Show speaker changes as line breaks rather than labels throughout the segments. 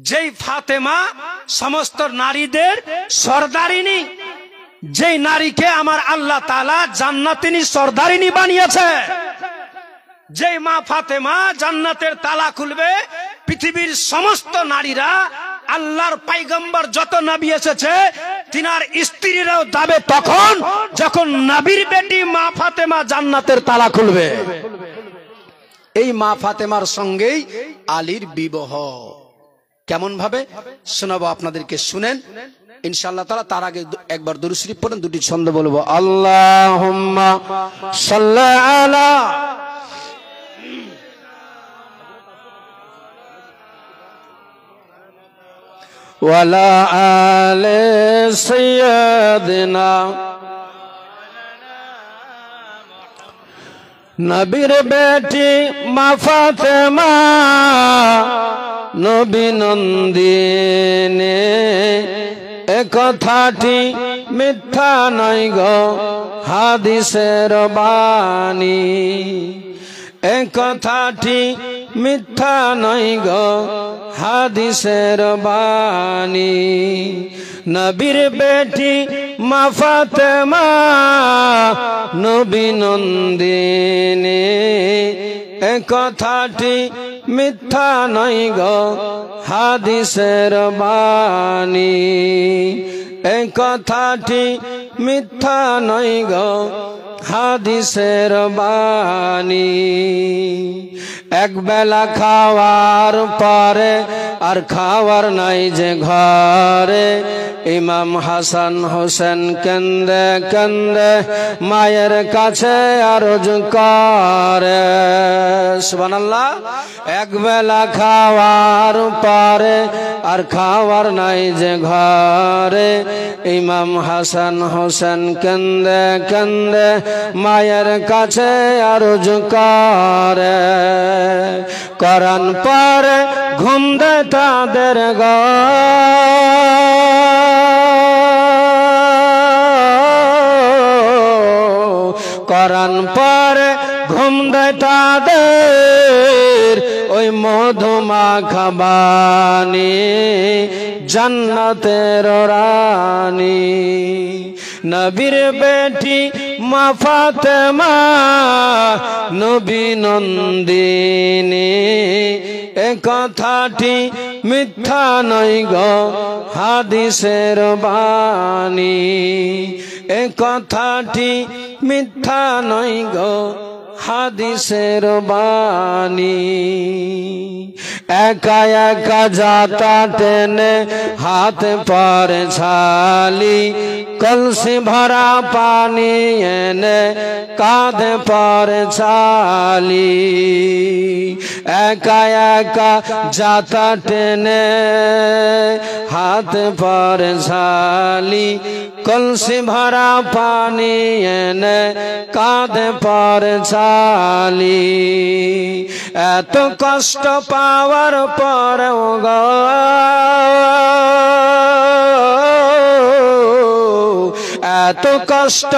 যেই ফাতেমা সমস্ত নারীদের সর্দারিনী, যেই নারীকে আমার আল্লাহ তাআলা জান্নাতিনী সর্দারিনী বানিয়েছে, যেই মা ফাতেমা জান্নাতের তালা খুলবে, পৃথিবীর সমস্ত নারীরা আল্লাহর পয়গম্বর যত নবী এসেছে তিনার স্ত্রীরাও যাবে তখন যখন নবীর বেটি মা ফাতেমা জান্নাতের তালা খুলবে। এই মা ফাতেমার সঙ্গেই আলীর বিবাহ। কেমন ভাবে শোনাবো আপনাদেরকে, শুনেন ইনশাআল্লাহ তাআলা। তার আগে একবার দুরূদ শরীফ পড়েন, দুটি ছন্দ বলবো। আল্লাহুম্মা সাল্লি আলা ওয়ালা আলে সাইয়্যিদিনা নবীর বেটি মা ফাতেমা নবী নন্দিনী, এ কথাটি মিথ্যা নয় গো হাদিসের বাণী, এ কথাটি মিথ্যা নয় গো হাদিসের বাণী। নবীর বেটি মা ফাতেমা নবী নন্দিনী, এ কথাটি মিথ্যা নয় গো হাদিসের বাণী, এ কথাটি মিথ্যা নয় গো হাদিসের বাণী। এক বেলা খাওয়ার পরে আর খাওয়ার নাই যে ঘরে, ইমাম হাসান হোসেন কেন্দে কেন্দে মায়ের কাছে আরজ করে। সুবহানাল্লাহ। এক বেলা খাওয়ার পরে আর খাওয়ার নাই যে ঘরে, ইমাম হাসান হোসেন কেন্দে কেন্দে মায়ের কাছে আরজ করে। কোরআন পড়ে ঘুম দেয় তাদের গো, কোরআন পড়ে ঘুম দেয় তাদের ওই মধুমাখা বাণী জান্নাতের রানী। নবীর বেটি মা ফাতেমা নবী নন্দিনী, এ কথাটি মিথ্যা নয় গো হাদিসের বাণী, এ কথাটি মিথ্যা নয় গো হাদিসের বাণী। একা একা যাতা টেনে হাত পরে ছালি, কলসি ভরা পানি এনে কাঁধে পরে ছালি। একা একা যাতা টেনে হাত পরে ছালি, কলসি ভরা পানি এনে কাঁধে পরে ছালি। এত কষ্ট পাওয়ার পরেও গো, এত কষ্ট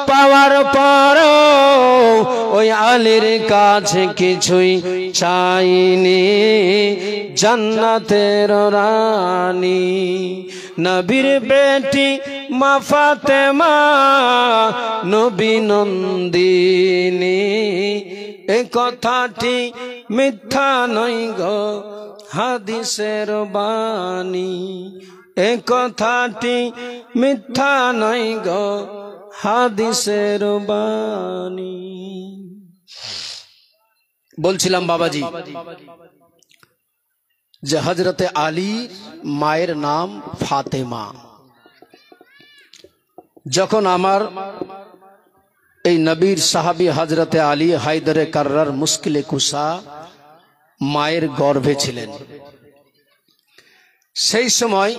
পাওয়ার পরেও ওই আলীর কাছে কিছুই চাইনি, জান্নাতের রানী। নবীর বেটি মা ফাতেমা নবী নন্দিনী, এ কথাটি মিথ্যা নয় গো হাদিসের বাণী, এ কথাটি মিথ্যা নয় গো হাদিসের বাণী। বলছিলাম বাবাজি যে হযরতে আলীর মায়ের নাম ফাতেমা। যখন আমার এই নবীর সাহাবী হযরতে আলী হায়দারে কাররার মুশকিলে কুশা মায়ের গর্ভে ছিলেন, সেই সময়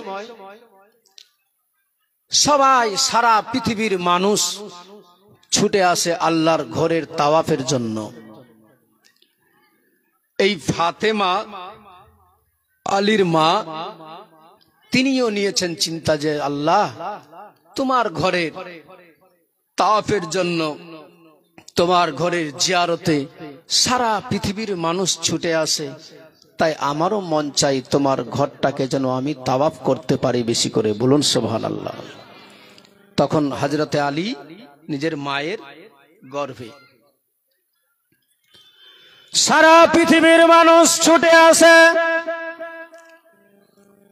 সবাই সারা পৃথিবীর মানুষ ছুটে আসে আল্লাহর ঘরের তাওয়াফের জন্য। এই ফাতেমা আলীর মা, তিনিও নিয়েছেন চিন্তা যে আল্লাহ তোমার ঘরের তাওয়াফের জন্য, তোমার ঘরের জিয়ারতে সারা পৃথিবীর মানুষ ছুটে আসে, তাই আমারও মন চাই তোমার ঘরটাকে যেন আমি তাওয়াফ করতে পারি বেশি করে, বলুন সুবহানাল্লাহ। তখন হযরতে আলী নিজের মায়ের গর্ভে, সারা পৃথিবীর মানুষ ছুটে আসে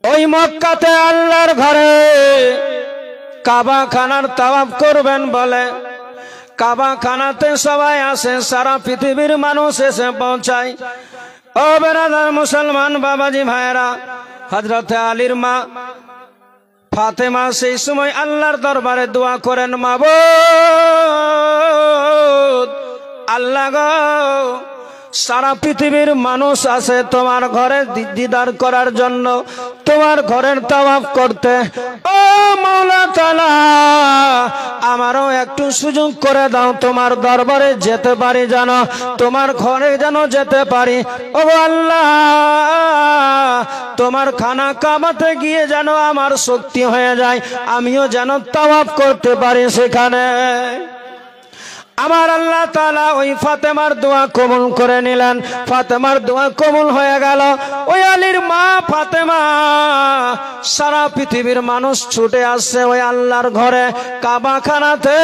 ওই মক্কাতে আল্লাহর ঘরে কাবা খানার তাওয়াফ করবেন বলে। কাবা খানাতে সবাই আসে, সারা পৃথিবীর মানুষ এসে পৌঁছায়। ও বেরাদার মুসলমান বাবাজি ভাইরা, হযরতে আলীর মা ফাতেমা সেই সময় আল্লাহর দরবারে দোয়া করেন, মাবুদ আল্লাহ গো, সারা পৃথিবীর মানুষ আসে তোমার ঘরে দিদার করার জন্য, তোমার ঘরের তাওয়াফ করতে। ও মাওলা তাআলা, আমারও একটু সুযোগ করে দাও, তোমার দরবারে যেতে পারি, যেন তোমার ঘরে যেন যেতে পারি। ও আল্লাহ, তোমার খানা কাবাতে গিয়ে যেন আমার শক্তি হয়ে যায়, আমিও যেন তাওয়াফ করতে পারি সেখানে। আমার আল্লাহ তাআলা ওই ফাতেমার দোয়া কবুল করে নিলেন। ফাতেমার দোয়া কবুল হয়ে গেল। ওই আলীর মা ফাতেমা, সারা পৃথিবীর মানুষ ছুটে আসছে ওই আল্লাহর ঘরে কাবা খানাতে।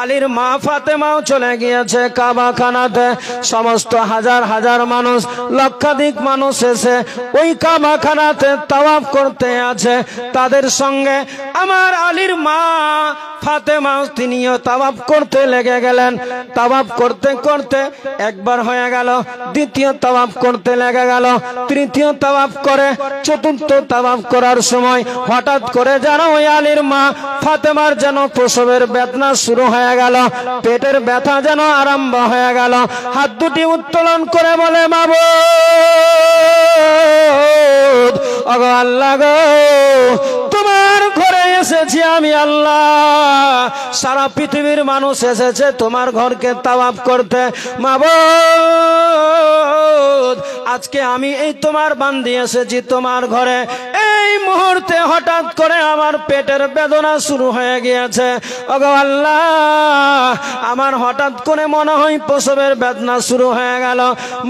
আলীর মা ফাতেমাও চলে গিয়েছে কাবা খানাতে। সমস্ত হাজার হাজার মানুষ, লক্ষাধিক মানুষ এসে ওই কাবা খানাতে তাওয়াফ করতে আছে। তাদের সঙ্গে আমার আলীর মা ফাতেমা তিনিও তাওয়াফ করতে লেগে গেলেন। তাওয়াফ করতে করতে একবার হয়ে গেল, দ্বিতীয় তাওয়াফ করতে লেগে গেল, তৃতীয় তাওয়াফ করে চতুর্থ তাওয়াফ করার সময় হঠাৎ করে যেন ওই আলীর মা ফাতেমার যেন প্রসবের বেদনা শুরু হয়ে গেল, পেটের ব্যথা যেন আরম্ভ হয়ে গেল। হাত দুটি উত্তোলন করে বলে, মাবুদ ওগো আল্লাহ গো, তোমার ঘরে এসেছি আমি আল্লাহ, সারা পৃথিবীর মানুষ এসেছে তোমার ঘরকে তাওয়াফ করতে। মাবুদ আজকে আমি এই তোমার বান্দি এসেছি তোমার ঘরে, এই মুহূর্তে হঠাৎ করে আমার পেটের বেদনা শুরু হয়ে গিয়েছে। ওগো আল্লাহ, আমার হঠাৎ করে মনে হয় প্রসবের বেদনা শুরু হয়ে গেল।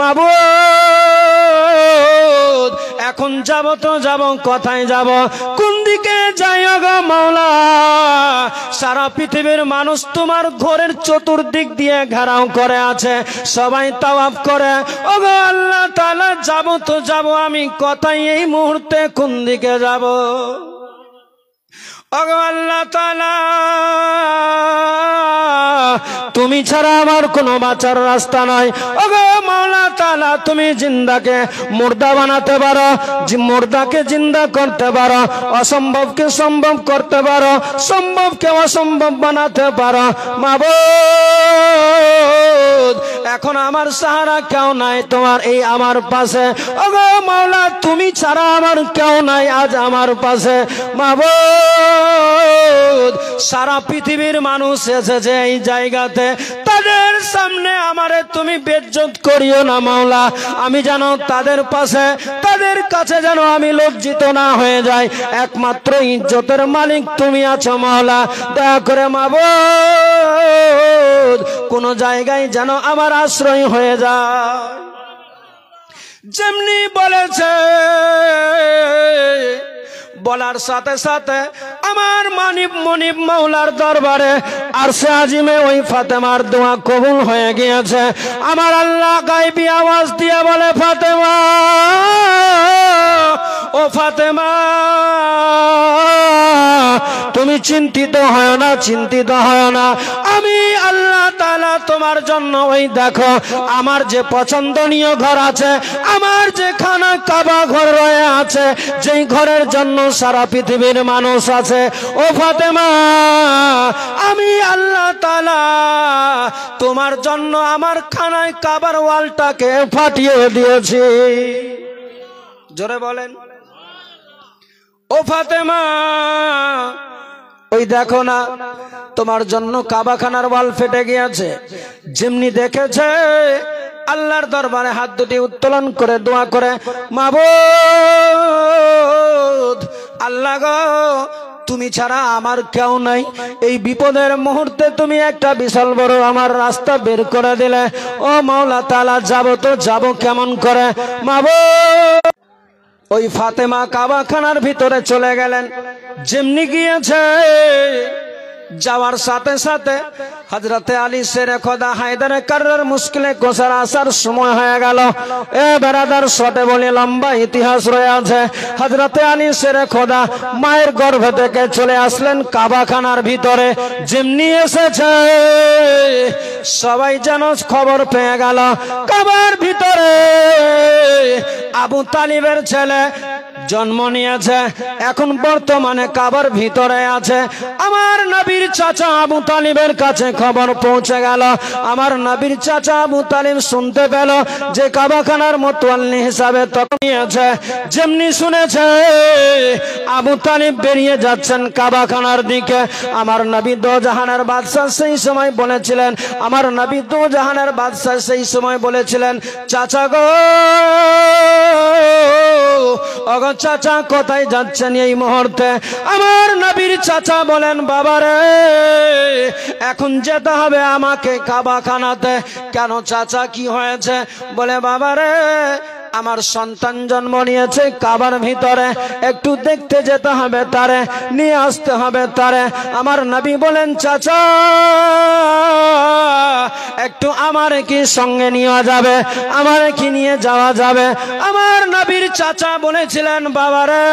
মাবুদ এখন যাব তো যাব, কোথায় যাব, কোন দিকে যাই গো মাওলা? সারা পৃথিবীর মানুষ তোমার ঘরের চতুর্দিক দিয়ে ঘেরাও করে আছে, সবাই তাওয়াফ করে। ওগো আল্লাহ তাআলা, যাব তো যাব, আমি কোথায়, এই মুহূর্তে কোন দিকে যাব? ওগো আল্লাহ তাআলা, তুমি ছাড়া আমার কোনো বাঁচার রাস্তা নাই। ওগো মাওলা তাআলা, তুমি জিন্দাকে মুর্দা বানাতে পারো, মুর্দাকে জিন্দা করতে পারো, অসম্ভবকে সম্ভব করতে পারো, সম্ভবকে অসম্ভব বানাতে পারো। মাবুদ এখন আমার সাহারা কেউ নাই তোমার এই আমার পাশে। ওগো মাওলা, তুমি ছাড়া আমার কেউ নাই আজ আমার পাশে। মাবুদ সারা পৃথিবীর মানুষ এসেছে এই জায়গাতে, তাদের সামনে আমারে তুমি বেজ্জত করিও না মাওলা। আমি যেন তাদের পাশে, তাদের কাছে যেন আমি লজ্জিত না হয়ে যাই। একমাত্র ইজ্জতের মালিক তুমি আছো মাওলা। দয়া করে মাবুদ কোন জায়গায় যেন আমার আশ্রয় হয়ে যায়। যেমনি বলেছে, বলার সাথে সাথে আমার মনিব মাওলার দরবারে আরশে আজিমে ওই ফাতেমার দোয়া কবুল হয়ে গিয়েছে। আমার আল্লাহ গায়বী আওয়াজ দিয়ে বলে, ফাতেমা ও ফাতেমা, তুমি চিন্তিত হয় না, চিন্তিত হয় না। আমি আল্লাহ তাআলা তোমার জন্য ওই দেখো আমার যে পছন্দনীয় ঘর আছে, আমার যে খানা কাবা ঘর রয়ে আছে, যেই ঘরের জন্য সারা পৃথিবীর মানুষ আছে, ও ফাতেমা আমি আল্লাহ তাআলা তোমার জন্য আমার খানায় কাবার ওয়ালটাকে ফাটিয়ে দিয়েছি। জোরে বলেন, ও ফাতেমা ওই দেখো না তোমার জন্য কাবাখানার ওয়াল ফেটে গিয়েছে। যেমনি দেখেছে আল্লাহর দরবারে হাত দুটি উত্তোলন করে দোয়া করে, মাবুদ আল্লাহ গো, তুমি ছাড়া আমার কেউ নাই। এই বিপদের মুহূর্তে তুমি একটা বিশাল বড় আমার রাস্তা বের করে দিলে। ও মাওলা তাআলা, যাব তো যাব কেমন করে মাবুদ। ওই ফাতেমা কাবাখানার ভিতরে চলে গেলেন। যেমনি গিয়েছে, যাওয়ার সাথে সাথে হযরতে আলী শেরে খোদা হায়দারে কাররার মুশকিলে কোসার আসার সময় হয়ে গেল। এ বেরাদার, শটে বলি লম্বা ইতিহাস রয়ে আছে। হযরতে আলী শেরে খোদা মায়ের গর্ভ থেকে চলে আসলেন কাবাখানার ভিতরে। যেমনি এসেছে, সবাই যেন খবর পেয়ে গেল কাবার ভিতরে আবু তালিবের ছেলে জন্ম নিয়েছে, এখন বর্তমানে কাবার ভিতরে আছে। আমার নবীর চাচা আবু তালিবের কাছে খবর পৌঁছে গেল। আমার নবীর চাচা আবু তালিব শুনতে পেল যে কাবাখানার মোতওয়াল্লি হিসাবে তখন নিয়েছে। যেমনি শুনেছে আবু তালিব বেরিয়ে যাচ্ছেন কাবাখানার দিকে। আমার নবী দোজাহানের বাদশা সেই সময় বলেছিলেন, আমার নবী দোজাহানের বাদশা সেই সময় বলেছিলেন, চাচা গো, ওগো চাচা কোথায় যাচ্ছেন এই মুহূর্তে? আমার নবীর চাচা বলেন, বাবারে এখন যেতে হবে আমাকে কাবাখানাতে। কেন চাচা, কি হয়েছে? বলে, বাবারে আমার সন্তান জন্ম নিয়েছে কাবার ভিতরে, একটু দেখতে যেতে হবে তারে, নিয়ে আসতে হবে তারে। আমার নবী বলেন, চাচা একটু আমার কি সঙ্গে নিয়ে যাবে? আমার কি নিয়ে যাওয়া যাবে? আমার নবীর চাচা বলেছিলেন, বাবারে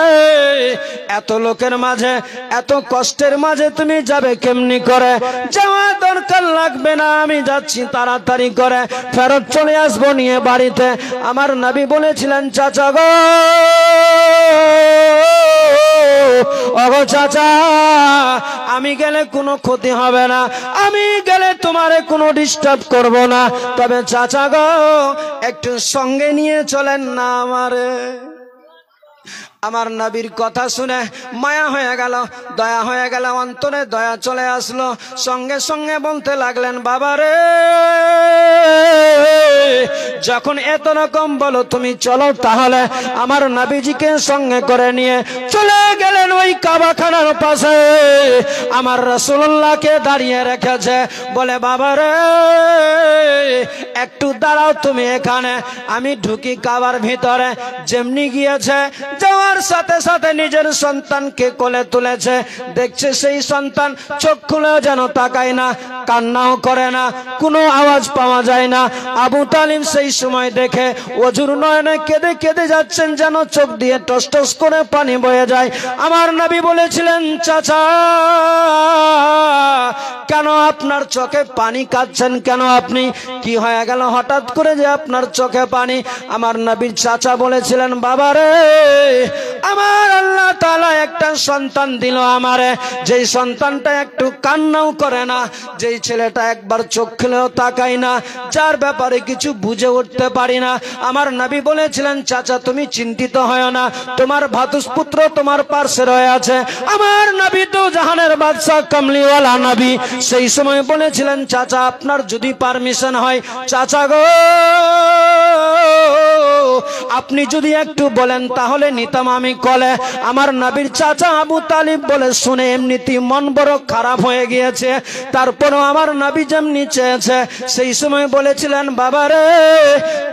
এত লোকের মাঝে, এত কষ্টের মাঝে তুমি যাবে কেমনি করে? যাওয়া দরকার লাগবে না, আমি যাচ্ছি তাড়াতাড়ি করে, ফেরত চলে আসবো নিয়ে বাড়িতে। আমার নবী বলেছিলেন, চাচা গো, ওগো চাচা, আমি গেলে কোনো ক্ষতি হবে না, আমি গেলে তোমারে কোনো ডিস্টার্ব করব না, তবে চাচা গো একটু সঙ্গে নিয়ে চলেন না আমারে। আমার নবীর কথা শুনে মায়া হয়ে গেল, দয়া হয়ে গেল, অন্তরে দয়া চলে আসলো। সঙ্গে সঙ্গে বলতে লাগলেন, বাবারে যখন এত রকম বলো তুমি চলো তাহলে। আমার নবীজিকে সঙ্গে করে নিয়ে চলে গেলেন ওই কাবাখানার পাশে। আমার রাসূলুল্লাহকে দাঁড়িয়ে রেখেছে, বলে, বাবারে একটু দাঁড়াও তুমি এখানে, আমি ঢুকি কাবার ভিতরে। যেমনি গিয়েছে, যাওয়ার সাথে সাথে নিজের সন্তানকে কোলে তুলেছে। দেখছে সেই সন্তান চোখ খুলেও যেন তাকায় না, কান্নাও করে না, কোনো আওয়াজ পাওয়া যায় না। আবু তালিব সেই সময় দেখে অঝুর নয়নে কেঁদে কেঁদে যাচ্ছেন, যেন চোখ দিয়ে টস টস করে পানি বয়ে যায়। আমার নবী বলেছিলেন, চাচা কেন আপনার চোখে পানি কাঁদছেন? কেন আপনি কি হয়ে গেল হঠাৎ করে যে আপনার চোখে পানি? আমার নবীর চাচা বলেছিলেন, বাবারে আমার আল্লাহ তাআলা একটা সন্তান দিল আমারে, যেই সন্তানটা একটু কান্নাও করে না, যেই ছেলেটা একবার চোখ খুলেও তাকায় না, যার ব্যাপারে কিছু বুঝে উঠতে পারি না। আমার নবী বলেছিলেন, চাচা তুমি চিন্তিত হয় না, তোমার ভাতুষপুত্র তোমার পার্শ্বে রয়ে আছে। আমার নবী তো জাহানের বাদশা কামলিওয়ালা নবী, সেই সময় বলেছিলেন, চাচা আপনার যদি পারমিশন হয়, চাচা গো আপনি যদি একটু বলেন তাহলে নিতাম আমি কলে। আমার নবীর চাচা আবু তালিব বলে, শুনে এমনিতেই মন বড় খারাপ হয়ে গিয়েছে, তারপরও আমার নবী যেমনি চেয়েছে সেই সময় বলেছিলেন, বাবারে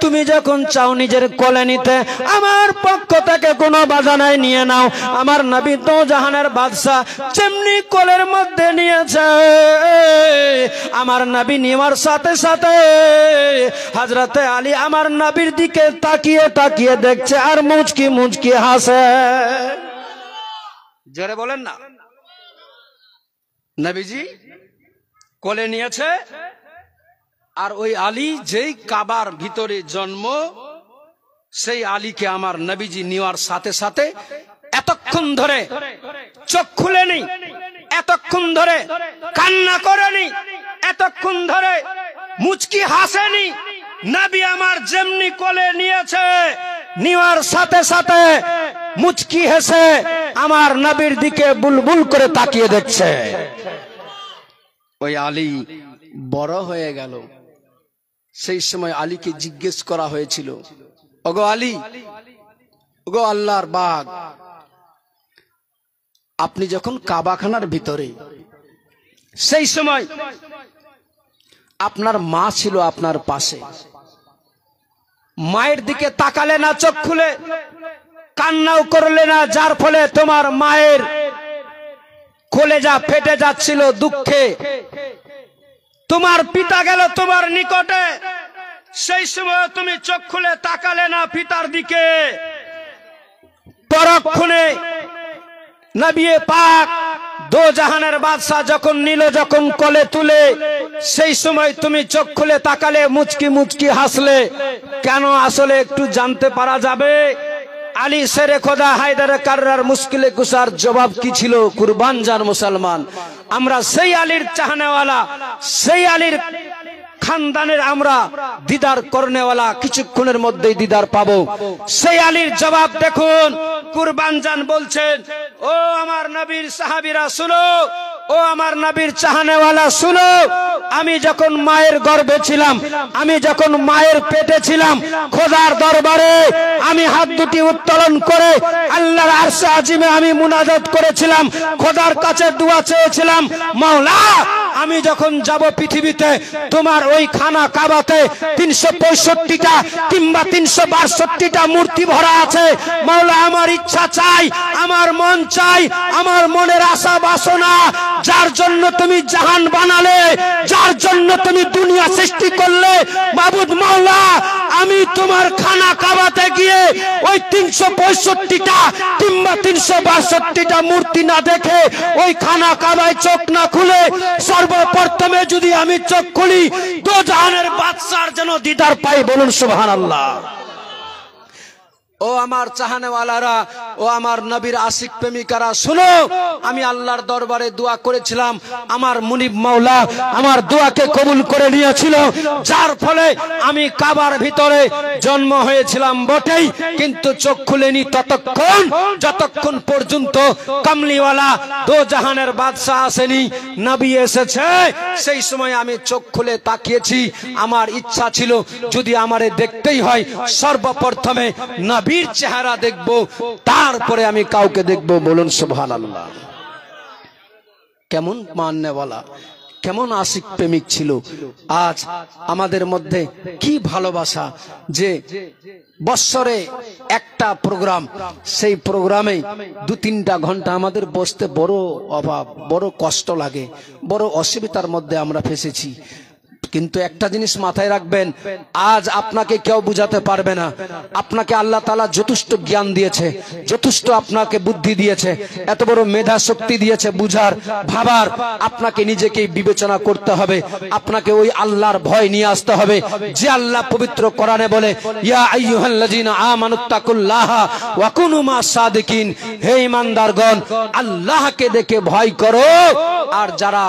তুমি যখন চাও নিজের কোলে নিতে, আমার পক্ষ থেকে কোনো বাধা নাই, নিয়ে নাও। আমার নবী তো জাহানের বাদশা যেমনি কোলের মধ্যে নিয়েছে, আমার নবী নেওয়ার সাথে সাথে হযরতে আলী আমার নবীর দিকে তাকিয়ে তাকিয়ে দেখছে আর মুচকি মুচকি হাসে। জোরে বলেন না। নবীজি কোলে নিয়েছে, আর ওই আলী যেই কাবার ভিতরে জন্ম, সেই আলীকে আমার নবীজি নেওয়ার সাথে সাথে এতক্ষণ ধরে চোখ খুলেনি, এতক্ষণ ধরে কান্না করেনি, এতক্ষণ ধরে মুচকি হাসেনি। নবী আমার যেমনি কোলে নিয়েছে, নেওয়ার সাথে সাথে মুচকি হেসে আমার নবীর দিকে বুলবুল করে তাকিয়ে দেখছে। ওই আলী বড় হয়ে গেল। সেই সময় আলীকে জিজ্ঞেস করা হয়েছিল, ওগো আলী, ওগো আল্লাহর বাগ, আপনি যখন কাবাখানার ভিতরে, সেই সময় আপনার মা ছিল আপনার পাশে, মায়ের দিকে তাকালে না, চোখ খুলে কান্নাও করলে না, যার ফলে তোমার মায়ের কলেজা ফেটে যাচ্ছিল দুঃখে। তোমার পিতা গেল তোমার নিকটে, সেই সময় তুমি চোখ খুলে তাকালে না পিতার দিকে। পরক্ষণে নবী পাক দো জাহানের বাদশা যখন নিল, যখন কোলে তুলে, সেই সময় তুমি চোখ খুলে তাকালে, মুচকি মুচকি হাসলে। কেন আসলে একটু জানতে পারা যাবে? আলী শেরে খোদা হায়দার কাররার মুশকিলে কুসার জবাব কি ছিল? কুরবান জান মুসলমান, আমরা সেই আলীর চাহনেওয়ালা, সেই আলীর খানদানের আমরা দিদার করনেওয়ালা, কিছুক্ষণের মধ্যেই দিদার পাবো। সেই আলীর জবাব দেখুন। কুরবান জান বলছেন, ও আমার নবীর সাহাবীরা শুনো, ও আমার নবীর চাহনেওয়ালা শুনো, আমি যখন মায়ের গর্ভে ছিলাম, আমি যখন মায়ের পেটে ছিলাম, খোদার দরবারে আমি হাত দুটি উত্তোলন করে আল্লাহর আরশে আজিমে আমি মুনাজাত করেছিলাম, খোদার কাছে দোয়া চেয়েছিলাম, মাওলা আমি যখন যাব পৃথিবীতে তোমার ওই খানা কাবাতে 365টা কিংবা 362টা মূর্তি ভরা আছে, মাওলা আমার ইচ্ছা চাই, আমার মন চাই, আমার মনের আশা বাসনা, যার জন্য তুমি জাহান বানালে, যার জন্য তুমি দুনিয়া সৃষ্টি করলে, মাবুদ মাওলা আমি তোমার খানা কাবাতে গিয়ে ওই 365টা কিংবা 362টা মূর্তি না দেখে, ওই খানা কাবায় চোখ না খুলে, সর্বপ্রথমে যদি আমি চোখ খুলি, দো জাহানের বাদশার যেন দিদার পাই। বলুন সুবহানাল্লাহ। ও আমার চাহনেওয়ালারা, ও আমার নবীর আশিক প্রেমিকারা শুনো, আমি আল্লাহর দরবারে দোয়া করেছিলাম, আমার মুনিব মাওলা আমার দোয়াকে কবুল করে নিয়েছিল, যার ফলে আমি কাবার ভিতরে জন্ম হয়েছিলাম বটেই, কিন্তু চোখ খুলেনি ততক্ষণ যতক্ষণ পর্যন্ত কামলিওয়ালা দো জাহানের বাদশা আসেনি, নবী এসেছে। সেই সময় আমি চোখ খুলে তাকিয়েছি, আমার ইচ্ছা ছিল যদি আমারে দেখতেই হয় সর্বপ্রথমে নবীর চেহারা দেখবো, তারপরে আমি কাউকে দেখবো। বলুন সুবহানাল্লাহ। কেমন মাননেওয়ালা, কেমন আশিক প্রেমিক ছিল। আজ আমাদের মধ্যে কি ভালোবাসা যে বৎসরে একটা প্রোগ্রাম, সেই প্রোগ্রামে 2-3টা ঘন্টা আমাদের বসতে বড় অভাব, বড় কষ্ট লাগে, বড় অসুবিধার মধ্যে আমরা ফেসেছি। কিন্তু একটা জিনিস মাথায় রাখবেন, আজ আপনাকে কেউ বুঝাতে পারবে না। আপনাকে আল্লাহ তাআলা যথেষ্ট জ্ঞান দিয়েছে, যথেষ্ট আপনাকে বুদ্ধি দিয়েছে, এত বড় মেধা শক্তি দিয়েছে বুঝার, ভাবার। আপনাকে নিজেকেই বিবেচনা করতে হবে, আপনাকে ওই আল্লাহর ভয় নিয়ে আসতে হবে যে আল্লাহ পবিত্র কোরআনে বলে, ইয়া আইয়ুহাল্লাযীনা আমানুত্তাকুল্লাহা ওয়া কুনু মাস সাদিকিন, হে ঈমানদারগণ আল্লাহকে দেখে ভয় করো, আর যারা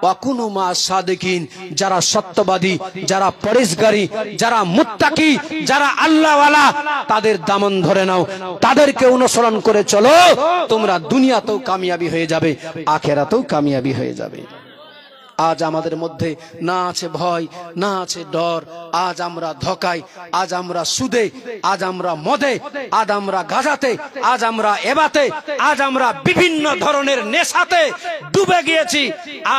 ওয়াকুনু মা সাদিকিন, যারা সত্যবাদী, যারা পরেশগারী, যারা মুত্তাকি, যারা আল্লাহওয়ালা, তাদের দামন ধরে নাও, তাদেরকে অনুসরণ করে চলো, তোমরা দুনিয়াতেও কামিয়াবি হয়ে যাবে, আখিরাতেও কামিয়াবি হয়ে যাবে। আজ আমাদের মধ্যে না আছে ভয়, না আছে ডর। আজ আমরা ধোঁকায়, আজ আমরা সুদে, আজ আমরা মদে, আজ আমরা গাঁজাতে, আজ আমরা এবাতে, আজ আমরা বিভিন্ন ধরনের নেশাতে ডুবে গিয়েছি।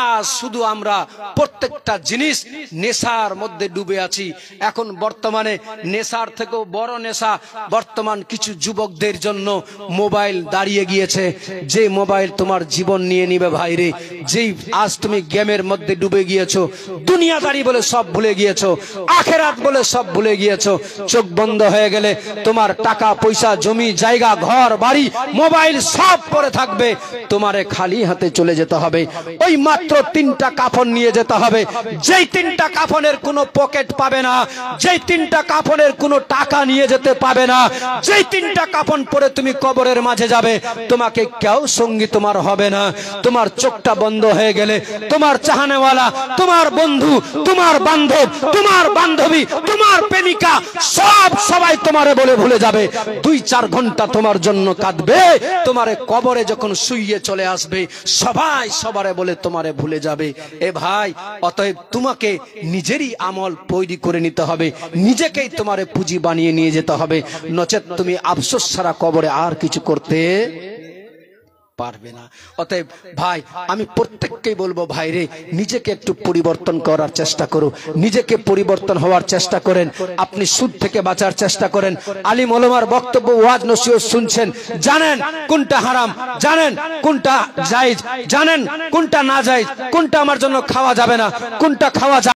আজ শুধু আমরা প্রত্যেকটা জিনিস নেশার মধ্যে ডুবে আছি। এখন বর্তমানে নেশার থেকেও বড় নেশা বর্তমান কিছু যুবকদের জন্য মোবাইল দাঁড়িয়ে গিয়েছে। যে মোবাইল তোমার জীবন নিয়ে নিবে ভাইরে, যেই আজ তুমি গেমের মধ্যে ডুবে গিয়েছো, দুনিয়াদারি বলে সব ভুলে গিয়েছো, আখেরাত বলে সব ভুলে গিয়েছো। চোখ বন্ধ হয়ে গেলে তোমার টাকা পয়সা, জমি জায়গা, ঘর বাড়ি, মোবাইল সব পড়ে থাকবে, তোমারে খালি হাতে চলে যেতে হবে। ওই মাত্র 3টা কাফন নিয়ে যেতে হবে, যেই 3টা কাফনের কোনো পকেট পাবে না, যেই 3টা কাফনের কোনো টাকা নিয়ে যেতে পাবে না, যেই 3টা কাফন পরে তুমি কবরের মাঝে যাবে, তোমাকে কেউ সঙ্গী তোমার হবে না। তোমার চোখটা বন্ধ হয়ে গেলে তোমার চাহনেওয়ালা, তোমার বন্ধু, তোমার বান্ধব, তোমার বান্ধবী, তোমার প্রেমিকা সবাই তোমারে বলে ভুলে যাবে। 2-4 ঘন্টা তোমার জন্য কাঁদবে, তোমারে কবরে যখন শুইয়ে চলে আসবে সবাই সবারে বলে তোমারে ভুলে যাবে। এ ভাই, অতএব তোমাকে নিজেরই আমল তৈরি করে নিতে হবে, নিজেকেই তোমারে পুঁজি বানিয়ে নিয়ে যেতে হবে, নচেত তুমি আফসোস ছাড়া কবরে আর কিছু করতে পারবে না। অতএব ভাই, আমি প্রত্যেককেই বলবো, ভাই রে, নিজেকে একটু পরিবর্তন করার চেষ্টা করো, নিজেকে পরিবর্তন হওয়ার চেষ্টা করেন। আপনি সুদ থেকে বাঁচার চেষ্টা করেন। আলিম ওলামার বক্তব্য, ওয়াজ নসিহত শুনছেন, জানেন কোনটা হারাম, জানেন কোনটা জায়েজ, জানেন কোনটা না জায়েজ, কোনটা আমার জন্য খাওয়া যাবে না, কোনটা খাওয়া যাবে।